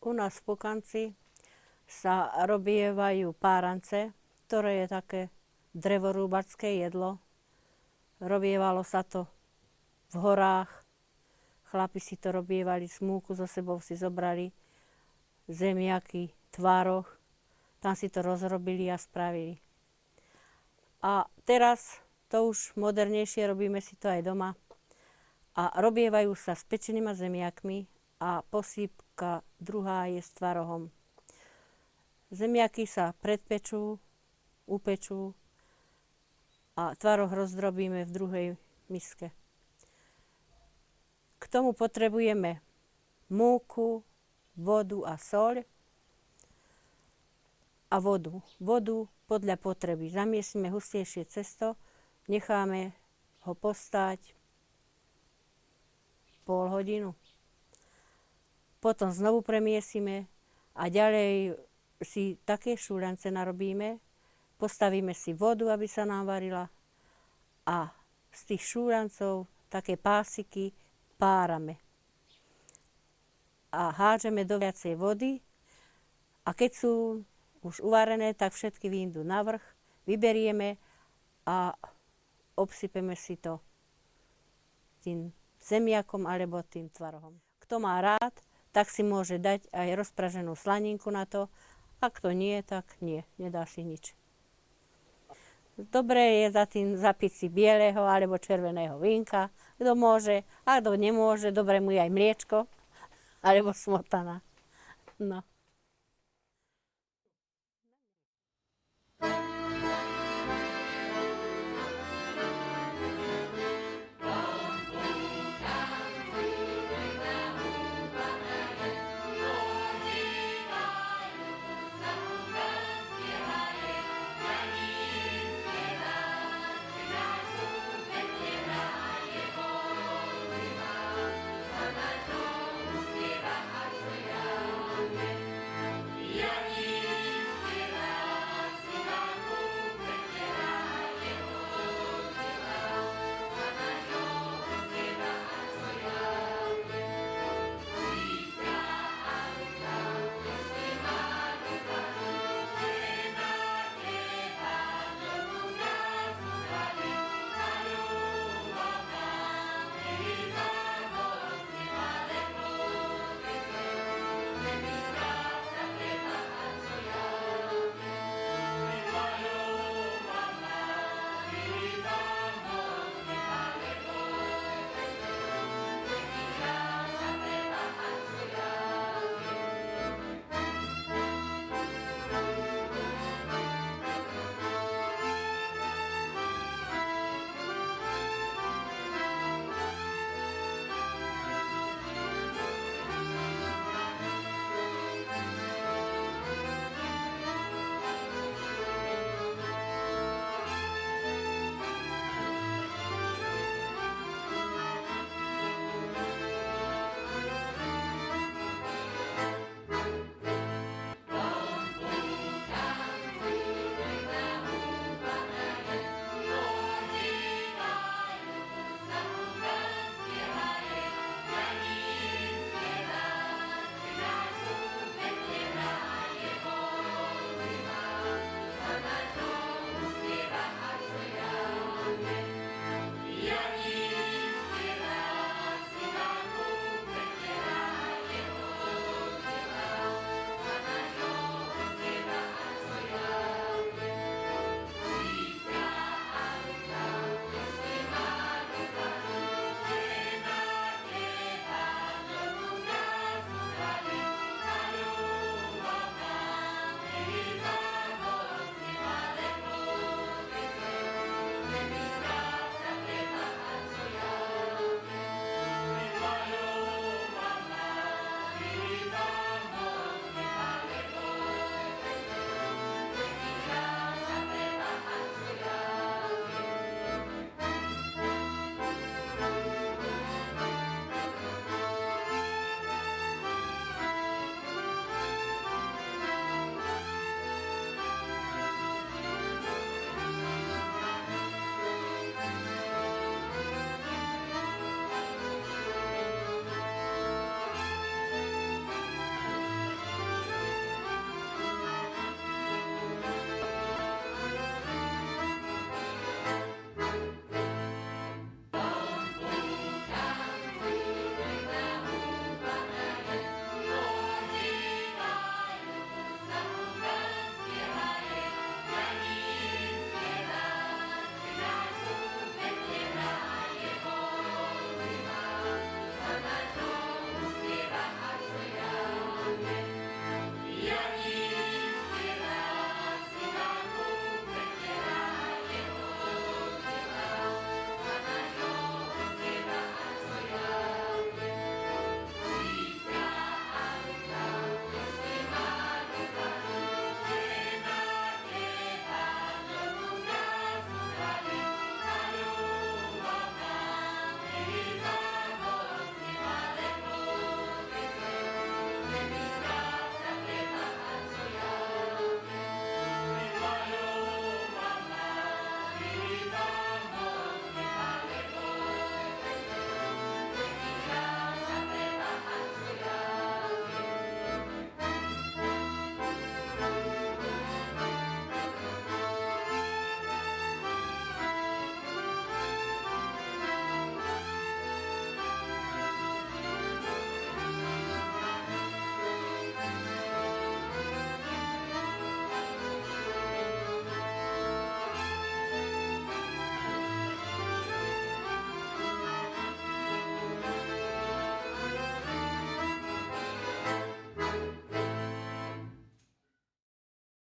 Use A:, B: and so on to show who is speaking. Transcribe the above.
A: U nás v Pukanci sa robievajú párance, ktoré je také drevorúbačské jedlo. Robievalo sa to v horách. Chlapi si to robievali, smúku so sebou si zobrali, zemiaky, tvároch. Tam si to rozrobili a spravili. A teraz to už modernejšie, robíme si to aj doma. A robievajú sa s pečenými zemiakmi a posýpka druhá je s tvarohom. Zemiaky sa predpečú, upečú a tvaroh rozdrobíme v druhej miske. K tomu potrebujeme múku, vodu a soľ a vodu. Vodu podľa potreby. Zamiesime hustejšie cesto, necháme ho postáť pol hodinu. Potom znovu premiesime a ďalej si také šúľance narobíme, postavíme si vodu, aby sa nám varila a z tých šúľancov také pásiky párame. A hážeme do viacej vody a keď sú už uvarené, tak všetky vyjdú na vrch, vyberieme a obsypeme si to tým zemiakom alebo tým tvarohom. Kto má rád, tak si môže dať aj rozpraženú slaninku na to, a kto nie, tak nie, nedá si nič. Dobré je za tým zapiť si bieleho alebo červeného vínka, kto môže, a kto nemôže, dobre mu je aj mliečko alebo smotana. No.